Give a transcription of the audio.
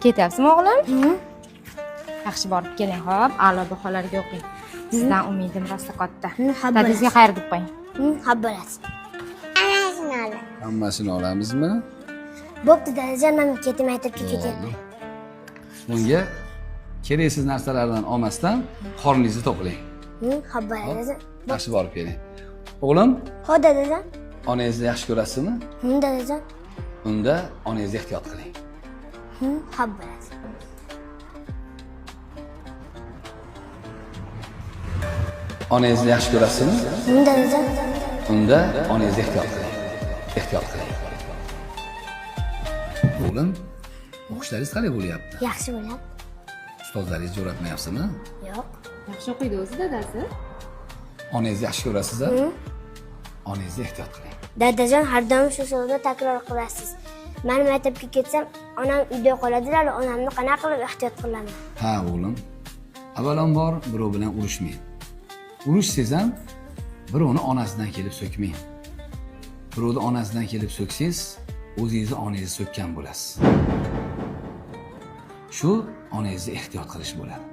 Ketyapsizmi o'g'lim? Yaxshi borib keling, xo'p. A'lo baholarga o'qing. Sizdan umidim rosa katta. Dadangizga xayr deb qo'ying. Ha bo'lasiz. Hammasini olamizmi? Bo'pti dadajon, men ketim aytib ketaman. Bunga keraksiz narsalardan olmasdan qorningizni to'qlang. Ha bo'ladi. Yaxshi borib keling. O'g'lim, Ho dadajon. onangizni yaxshi ko'rasizmi? Dadajon. Unda onangizni ehtiyot qiling. Ha bo'ladi. Onangizni yaxshi ko'rasizmi? Dadajon. Unda onangizni ehtiyot qiling. Ehtiyot qiling. O'g'lim, o'qishlaringiz qanday bo'lyapti? Yaxshi bo'lyapti. Ustozlaringiz jo'ratmayapsizmi? Yo'q. Yaxshi o'qiydi o'zi dadasi. Onangizni yaxshi ko'rasiz-a? Onangizni ehtiyot qiling. Dadajon, har doim shu so'zni takror qilasiz. Men maktabga ketsam, onam uyda qoladilar, onamni qanaqa qilib ehtiyot qilaman? Ha, o'g'lim. Avvalambor birov bilan urushmang. Urushsangiz ham birovni onasidan kelib so'kmang. Birovni onasidan kelib so'ksangiz, o'zingizni onangizni so'kkan bo'lasiz. Shu onangizni ehtiyot qilish bo'ladi.